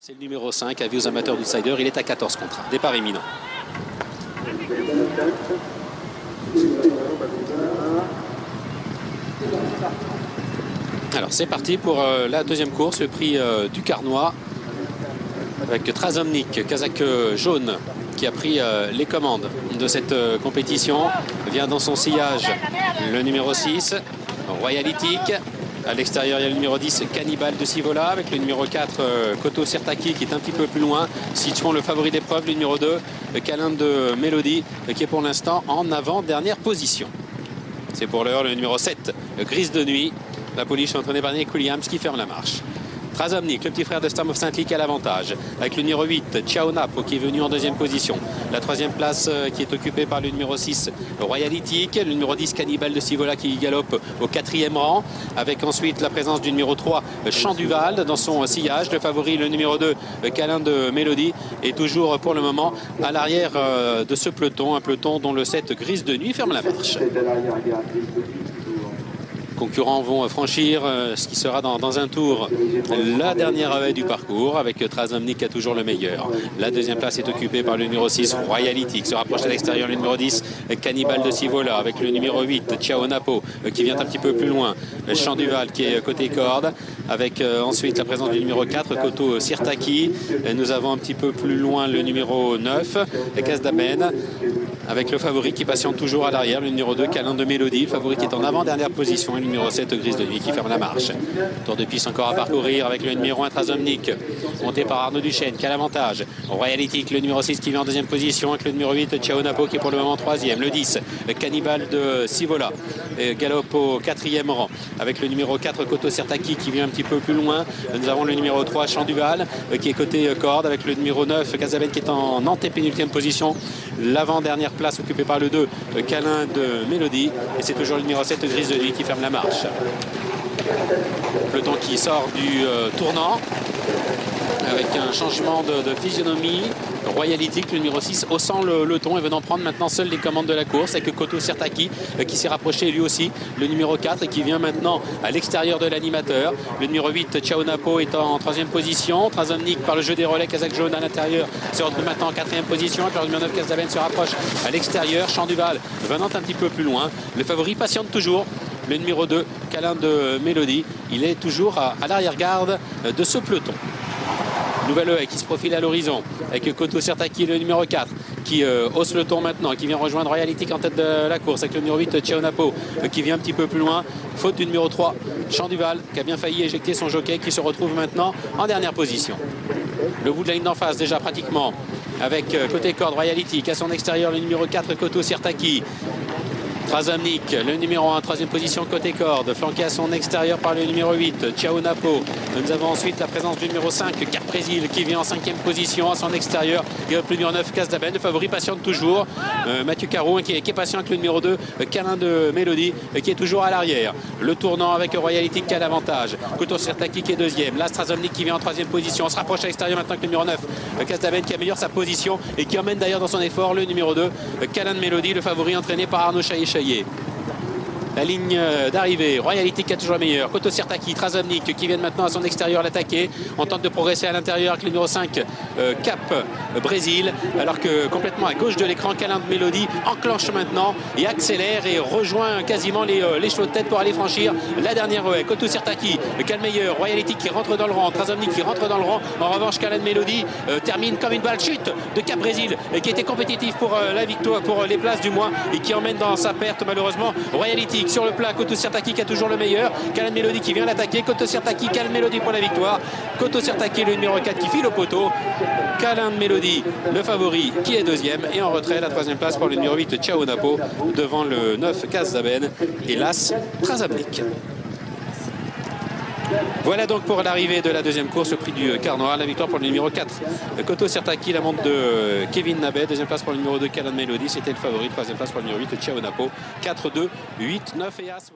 C'est le numéro 5, avis aux amateurs d'Outsider, il est à 14 contre 1. Départ imminent. Alors c'est parti pour la deuxième course, le prix du Carnois, avec Trazomnik, Kazakh jaune, qui a pris les commandes de cette compétition. Vient dans son sillage le numéro 6, Royalitic. À l'extérieur, il y a le numéro 10, Cannibal de Sivola, avec le numéro 4, Koto Sirtaki, qui est un petit peu plus loin. Situons le favori d'épreuve, le numéro 2, Câlin de Mélodie, qui est pour l'instant en avant-dernière position. C'est pour l'heure le numéro 7, Grise de Nuit. La pouliche entraînée par Nick Williams qui ferme la marche. Trazomnik, le petit frère de Stam of Saint-Lick, à l'avantage. Avec le numéro 8, Ciao Napo, qui est venu en deuxième position. La troisième place qui est occupée par le numéro 6, Royalitic. Le numéro 10, Cannibal de Sivola, qui galope au 4e rang. Avec ensuite la présence du numéro 3, Champ Duval, dans son sillage. Le favori, le numéro 2, Câlin de Mélodie, est toujours pour le moment à l'arrière de ce peloton. Un peloton dont le 7, Grise de Nuit, ferme la marche. Concurrents vont franchir ce qui sera dans un tour la dernière haie du parcours, avec Trazomnik qui a toujours le meilleur. La deuxième place est occupée par le numéro 6, Royalitic. Se rapproche à l'extérieur le numéro 10, Cannibal de Sivola, avec le numéro 8, Ciao Napo, qui vient un petit peu plus loin. Champ Duval qui est côté corde, avec ensuite la présence du numéro 4, Koto Sirtaki. Nous avons un petit peu plus loin le numéro 9, Kasdaben, avec le favori qui patiente toujours à l'arrière, le numéro 2, Câlin de Mélodie, le favori qui est en avant-dernière position, et le numéro 7, Grise de Nuit, qui ferme la marche. Tour de piste encore à parcourir avec le numéro 1, Trazomnik, monté par Arnaud Duchesne, qui a l'avantage. Royalitic, le numéro 6 qui vient en deuxième position, avec le numéro 8, Ciao Napo, qui est pour le moment 3e. Le 10, Cannibal de Sivola, galope au 4e rang, avec le numéro 4, Koto Sirtaki, qui vient un petit peu plus loin. Nous avons le numéro 3, Champ Duval, qui est côté corde, avec le numéro 9, Kasdaben, qui est en antépénultième position. L'avant-dernière place occupée par le 2, Câlin de Mélodie, et c'est toujours le numéro 7, Grise de Nuit, qui ferme la marche. Peloton qui sort du tournant avec un changement de physionomie. Royalitic, le numéro 6, haussant le ton et venant prendre maintenant seul les commandes de la course, avec Koto Sirtaki qui s'est rapproché lui aussi, le numéro 4, et qui vient maintenant à l'extérieur de l'animateur. Le numéro 8, Ciao Napo, est en 3e position. Trazomnik, par le jeu des relais, Kazakh jaune à l'intérieur, se retrouve maintenant en 4e position. Le numéro 9, Kasdaben, se rapproche à l'extérieur. Champ Duval venant un petit peu plus loin. Le favori patiente toujours. Le numéro 2, Câlin de Mélodie, il est toujours à l'arrière-garde de ce peloton. Nouvelle haie qui se profile à l'horizon, avec Koto Sirtaki, le numéro 4, qui hausse le ton maintenant, qui vient rejoindre Royalitic en tête de la course, avec le numéro 8, Ciao Napo, qui vient un petit peu plus loin. Faute du numéro 3, Champ Duval, qui a bien failli éjecter son jockey, qui se retrouve maintenant en dernière position. Le bout de la ligne d'en face, déjà pratiquement, avec côté corde, Royalitic, à son extérieur, le numéro 4, Koto Sirtaki. Trazomnik, le numéro 1, 3e position côté corde, flanqué à son extérieur par le numéro 8, Ciao Napo. Nous avons ensuite la présence du numéro 5, Cap Brésil, qui vient en 5e position à son extérieur. Et le numéro 9, Kasdaben, le favori patiente toujours. Mathieu Caron qui est patient avec le numéro 2, Câlin de Mélodie, qui est toujours à l'arrière. Le tournant avec Royalitic qui a l'avantage. Koto Sirtaki qui est 2e. Là, Trazomnik qui vient en 3e position. On se rapproche à l'extérieur maintenant avec le numéro 9, Kasdaben, qui améliore sa position et qui emmène d'ailleurs dans son effort le numéro 2, Câlin de Mélodie, le favori entraîné par Arnaud Chaillet. La ligne d'arrivée, Royalitic qui a toujours le meilleur. Koto Sirtaki, Trazomnik qui viennent maintenant à son extérieur l'attaquer. On tente de progresser à l'intérieur avec le numéro 5, Cap Brésil. Alors que complètement à gauche de l'écran, Câlin de Mélodie enclenche maintenant et accélère et rejoint quasiment les chevaux de tête pour aller franchir la dernière haie. Koto Sirtaki, qui a le meilleur. Royalitic qui rentre dans le rang. Trazomnik qui rentre dans le rang. En revanche, Câlin de Mélodie termine comme une balle chute de Cap Brésil, qui était compétitif pour la victoire, pour les places du mois, et qui emmène dans sa perte malheureusement Royalitic. Sur le plat, Koto Sirtaki qui a toujours le meilleur. Câlin de Mélodie qui vient l'attaquer. Koto Sirtaki, Câlin de Mélodie pour la victoire. Koto Sirtaki, le numéro 4 qui file au poteau. Câlin de Mélodie, le favori, qui est 2e. Et en retrait, la 3e place pour le numéro 8, Ciao Napo, devant le 9, Kasdaben. Et l'As, Trazomnik. Voilà donc pour l'arrivée de la deuxième course, au prix du Carnois. La victoire pour le numéro 4, Koto Sirtaki, la montre de Kevin Nabet. Deuxième place pour le numéro 2, Câlin de Mélodie, c'était le favori. Troisième place pour le numéro 8, Ciao Napo. 4, 2, 8, 9 et As.